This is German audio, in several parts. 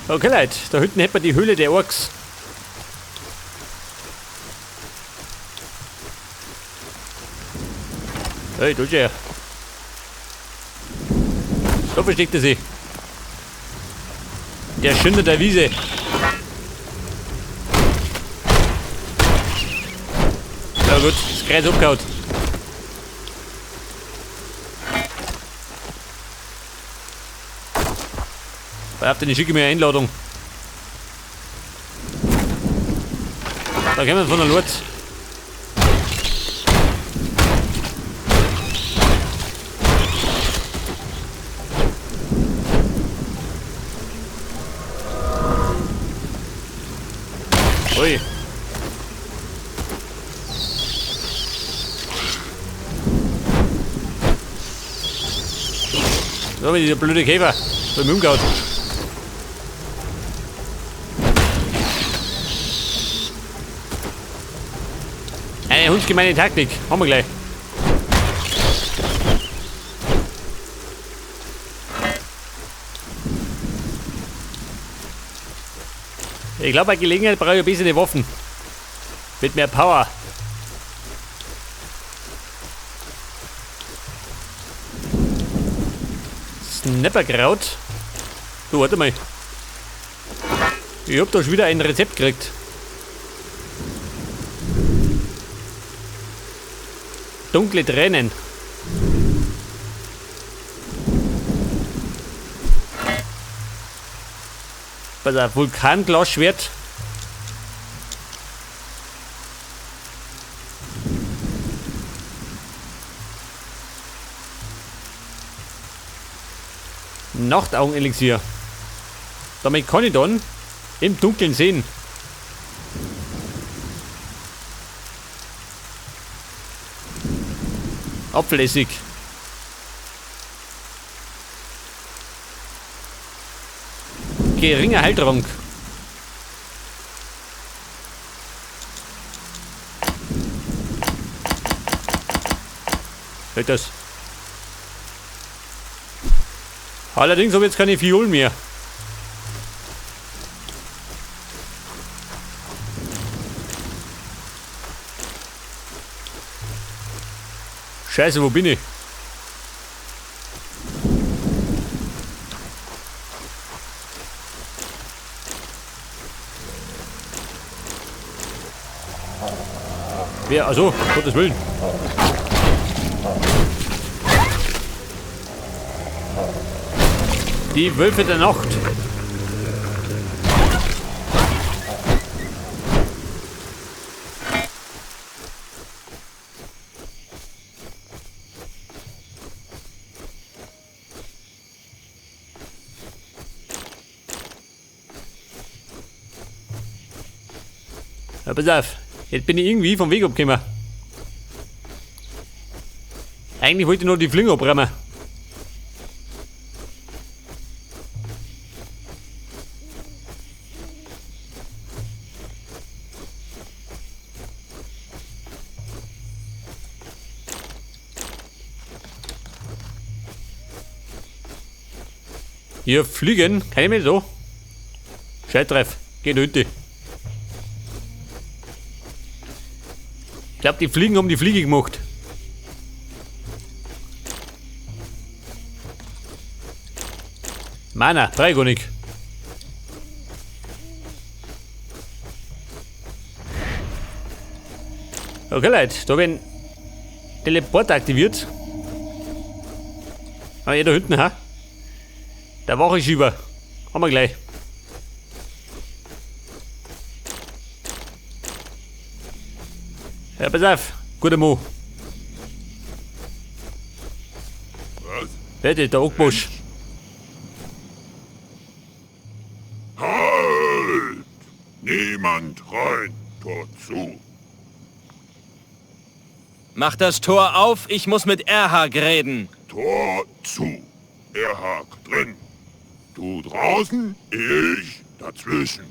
Okay, Leute, da hinten hätten wir die Höhle der Orks. Hey, du her. Da versteckt er sich. Der Schinder der Wiese. Ja gut, das Kreis abgehauen. Auf den schicke mir eine Einladung. Da kommen wir von der Lord. Ui. So, wie dieser blöde Käfer. So im Umgaut. Eine hundsgemeine Taktik. Haben wir gleich. Ich glaube, bei Gelegenheit brauche ich ein bisschen Waffen. Mit mehr Power. Snapperkraut. Du, warte mal. Ich hab da schon wieder ein Rezept gekriegt. Dunkle Tränen. Pass auf, Vulkanglasschwert. Nachtaugenelixier. Damit kann ich dann im Dunkeln sehen. Apfelessig. Geringer Heiltrank. Hört das. Allerdings habe ich jetzt keine Fiolen mehr. Scheiße, wo bin ich? Wer? Also, Gottes Willen. Die Wölfe der Nacht. Ja, pass auf. Jetzt bin ich irgendwie vom Weg abgekommen. Eigentlich wollte ich nur die Flüge abräumen. Hier fliegen, kann ich mich so? Scheittreff, geht heute. Ich glaube, die Fliegen haben die Fliege gemacht. Mana, brauch ich gar nicht. Okay, Leute, da werden Teleport aktiviert. Ah, ja, da hinten, ha? Der Wachenschieber. Haben wir gleich. Ja, pass auf. Guter Mo. Was? Warte, der Ockbusch. Halt! Niemand rein, Tor zu. Mach das Tor auf, ich muss mit Erhag reden. Tor zu. Erhag drin. Du draußen, ich dazwischen.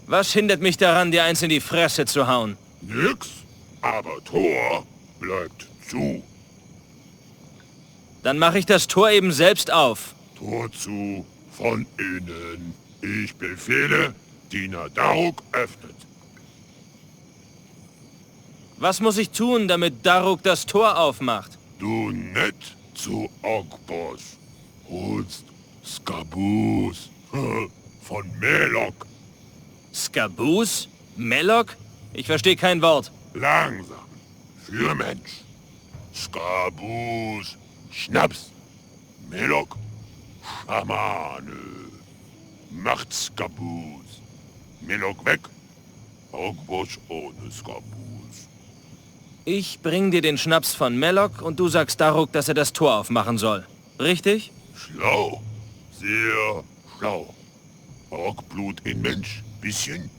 Was hindert mich daran, dir eins in die Fresse zu hauen? Nix, aber Tor bleibt zu. Dann mache ich das Tor eben selbst auf. Tor zu, von innen. Ich befehle, Diener Daruk öffnet. Was muss ich tun, damit Daruk das Tor aufmacht? Du nett zu Ogbos. Holst Skabus von Melok. Skabus? Melok? Ich verstehe kein Wort. Langsam. Für Mensch. Skabus. Schnaps. Melok. Schamane. Macht Skabus. Melok weg. Ogbos ohne Skabus. Ich bring dir den Schnaps von Melok und du sagst Daruk, dass er das Tor aufmachen soll. Richtig? Schlau. Sehr schlau. Orkblut in Mensch. Bisschen.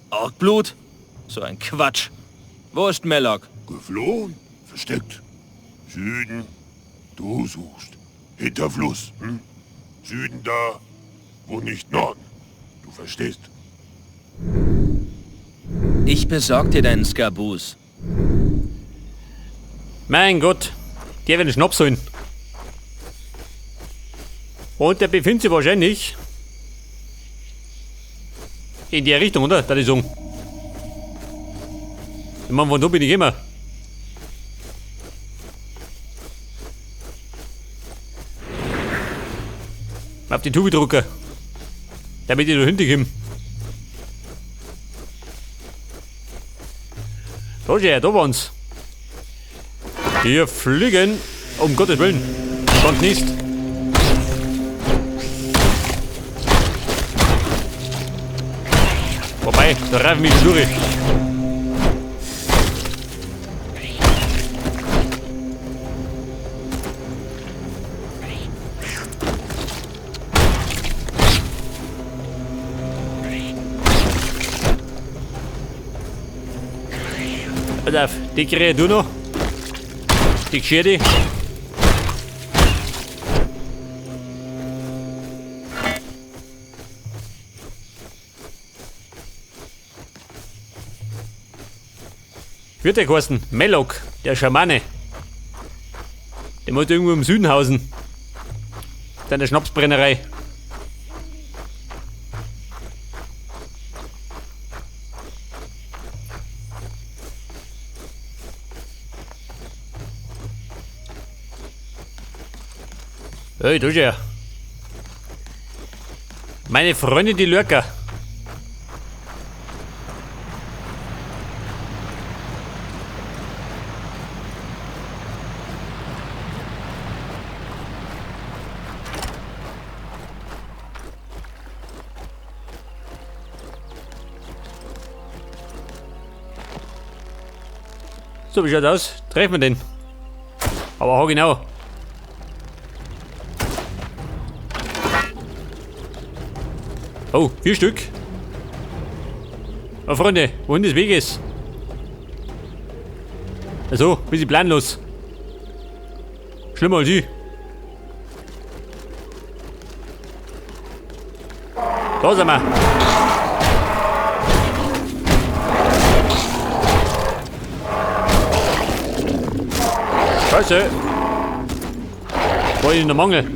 Orkblut? So ein Quatsch. Wo ist Melok? Geflohen. Versteckt. Süden. Du suchst. Hinter Fluss. Süden da, wo nicht Norden. Du verstehst. Ich besorg dir deinen Skabus. Mein Gott, der wird einen Schnaps holen. Und der befindet sich wahrscheinlich in der Richtung, oder? Da die sagen. Ich meine, von da bin ich immer. Auf die Tube drücken. Damit ich da hinterkomme. Da schau her, da waren's. Wir fliegen. Um Gottes Willen. Stand nicht. Wobei, da reifen wir durch. Pass auf, die kriege du noch. Die geschirr die. Wird der geheißen? Melok, der Schamane. Der muss irgendwo im Süden hausen. Seine Schnapsbrennerei. Hey, du ja. Meine Freundin, die Lurker. So, wie schaut's aus? Treffen wir den. Aber auch genau. Oh, 4 Stück. Oh, Freunde, wohin des Weges? Also, bisschen planlos. Schlimmer als ich. Da sind wir. Scheiße. War ich in der Mangel.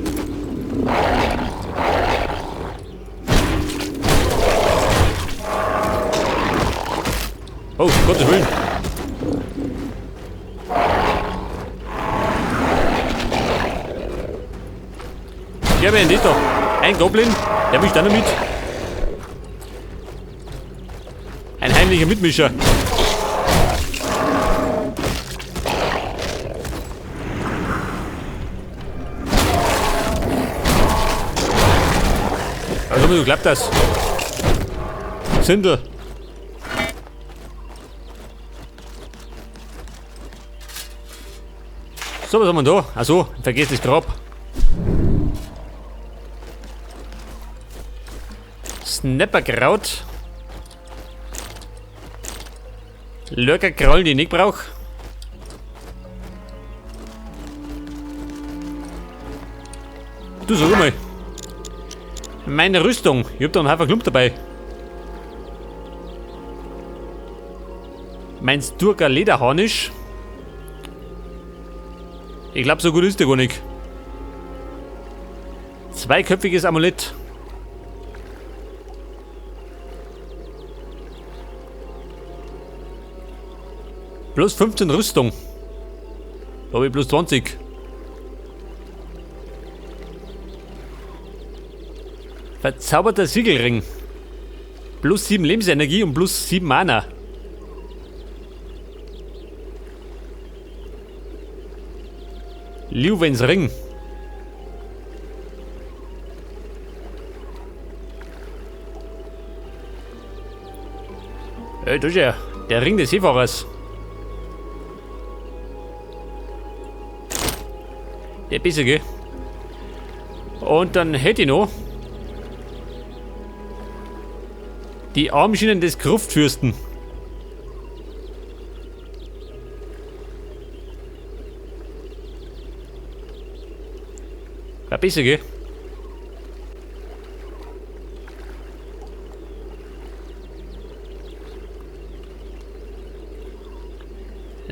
Oh, Gottes Willen. Ich habe einen Liter. Ein Goblin, der mischt auch noch mit. Ein heimlicher Mitmischer. Also, wie klappt das? Sindel. So, was haben wir da? Achso, vergesst das Grab. Snapperkraut. Lurkerkrallen, die ich nicht brauche. Du sag mal. Meine Rüstung. Ich hab da einen Haufen Klump dabei. Mein Sturger Lederharnisch. Ich glaube, so gut ist der gar nicht. Zweiköpfiges Amulett. Plus 15 Rüstung. Da habe ich plus 20. Verzauberter Siegelring. Plus 7 Lebensenergie und plus 7 Mana. Liuvens Ring. Das ist ja der Ring des Seefahrers. Der bissige. Und dann hätte ich noch die Armschienen des Gruftfürsten. Ein bissige.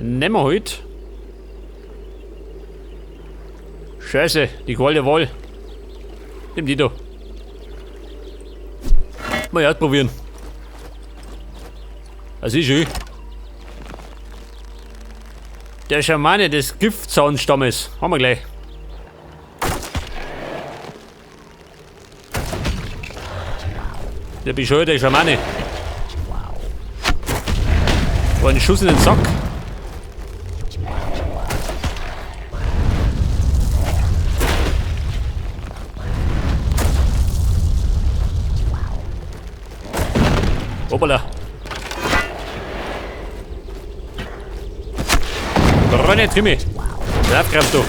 Nehmen wir heute. Scheiße, die Qual der Wahl. Nimm die da. Mal ausprobieren. Das ist schön. Der Schamane des Giftzahnstammes. Haben wir gleich. Der bescheuerte Schamane. War ein Schuss in den Sack. Hoppala. Ronne, Trümmi. Laufkraft du.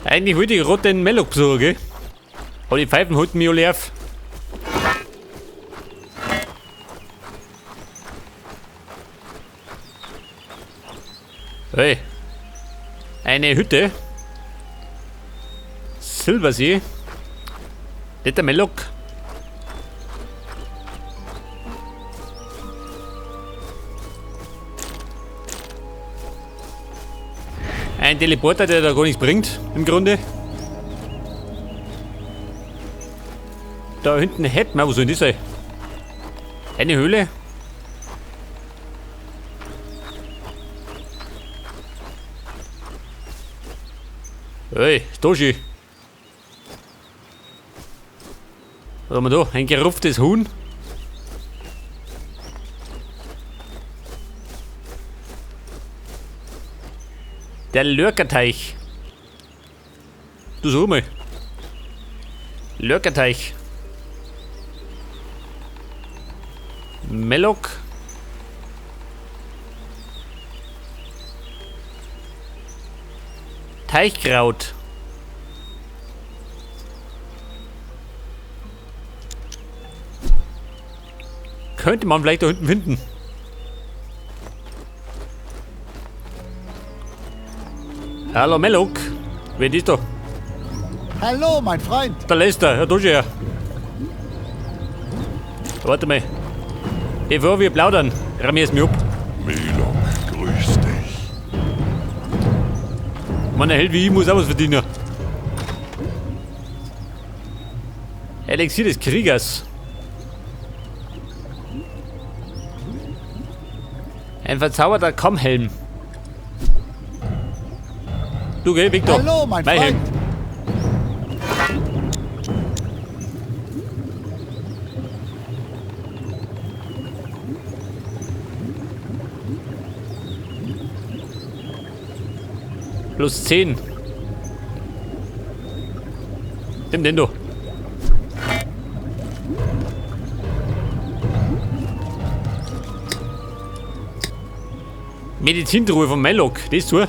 Eigentlich wollte ich gerade den Melloc besuchen, gell? Aber die Pfeifen halten mich alle auf. Hey. Eine Hütte. Silbersee. Nicht der Melloc. Ein Teleporter, der da gar nichts bringt, im Grunde. Da hinten hätten wir, wo soll das sein? Eine Höhle. Hey, Toshi. Was haben wir da? Ein gerupftes Huhn. Der Lurkerteich. Du such mal. Lurkerteich. Melloc. Teichkraut. Könnte man vielleicht da hinten finden. Hallo Melloc. Wer ist da? Hallo, mein Freund. Der Lester, Herr Dosche. Warte mal. Bevor wir plaudern, ramier's mich ab. Melloc, grüß dich. Mann, ein Held wie ich muss auch was verdienen. Elixier des Kriegers. Ein verzauberter Kammhelm. Du geh, Victor. Hallo, mein Freund. Helm. Plus 10. Nimm den du. Medizintruhe von Melloc, das zu.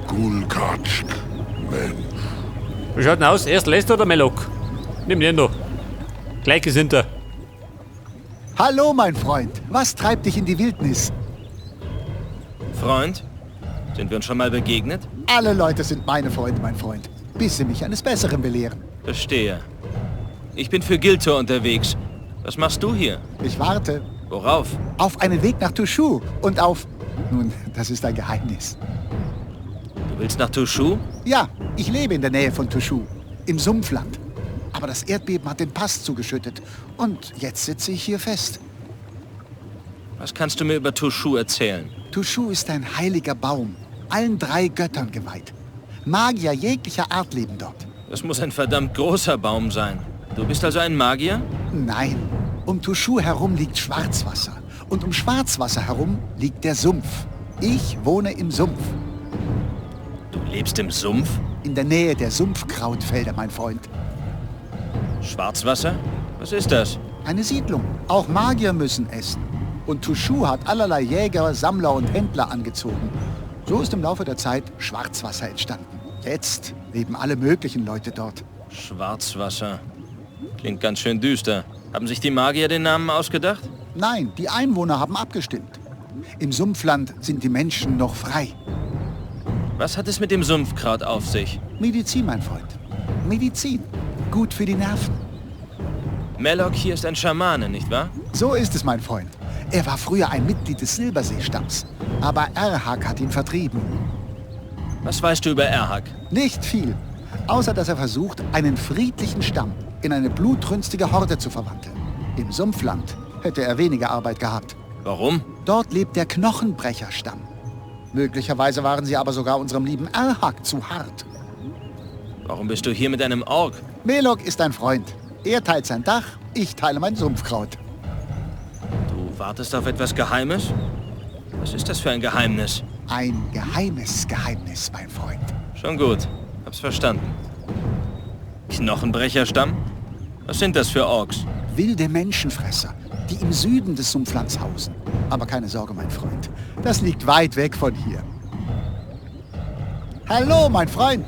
Gulkatschk, Mensch. Wie schaut denn aus? Erst Lester oder Melloc? Nimm den du. Gleichgesinnter. Hallo, mein Freund. Was treibt dich in die Wildnis? Freund, sind wir uns schon mal begegnet? Alle Leute sind meine Freunde, mein Freund. Bis sie mich eines Besseren belehren. Verstehe. Ich bin für Giltor unterwegs. Was machst du hier? Ich warte Worauf? auf einen Weg nach Tushu und auf... Nun, das ist ein Geheimnis. Du willst nach Tushu? Ja, ich lebe in der Nähe von Tushu, im Sumpfland. Aber das Erdbeben hat den Pass zugeschüttet. Und jetzt sitze ich hier fest. Was kannst du mir über Tushu erzählen? Tushu ist ein heiliger Baum, allen 3 Göttern geweiht. Magier jeglicher Art leben dort. Das muss ein verdammt großer Baum sein. Du bist also ein Magier? Nein, um Tushu herum liegt Schwarzwasser. Und um Schwarzwasser herum liegt der Sumpf. Ich wohne im Sumpf. Du lebst im Sumpf? In der Nähe der Sumpfkrautfelder, mein Freund. Schwarzwasser? Was ist das? Eine Siedlung. Auch Magier müssen essen. Und Tushu hat allerlei Jäger, Sammler und Händler angezogen. So ist im Laufe der Zeit Schwarzwasser entstanden. Jetzt leben alle möglichen Leute dort. Schwarzwasser. Klingt ganz schön düster. Haben sich die Magier den Namen ausgedacht? Nein, die Einwohner haben abgestimmt. Im Sumpfland sind die Menschen noch frei. Was hat es mit dem Sumpfkraut auf sich? Medizin, mein Freund. Medizin. Gut für die Nerven. Melok hier ist ein Schamane, nicht wahr? So ist es, mein Freund. Er war früher ein Mitglied des Silberseestamms. Aber Erhak hat ihn vertrieben. Was weißt du über Erhak? Nicht viel. Außer dass er versucht, einen friedlichen Stamm in eine blutrünstige Horde zu verwandeln. Im Sumpfland hätte er weniger Arbeit gehabt. Warum? Dort lebt der Knochenbrecherstamm. Möglicherweise waren sie aber sogar unserem lieben Erhak zu hart. Warum bist du hier mit einem Ork? Melok ist ein Freund. Er teilt sein Dach, ich teile mein Sumpfkraut. Du wartest auf etwas Geheimes? Was ist das für ein Geheimnis? Ein geheimes Geheimnis, mein Freund. Schon gut. Hab's verstanden. Knochenbrecherstamm? Was sind das für Orks? Wilde Menschenfresser, die im Süden des Sumpflands hausen. Aber keine Sorge, mein Freund. Das liegt weit weg von hier. Hallo, mein Freund.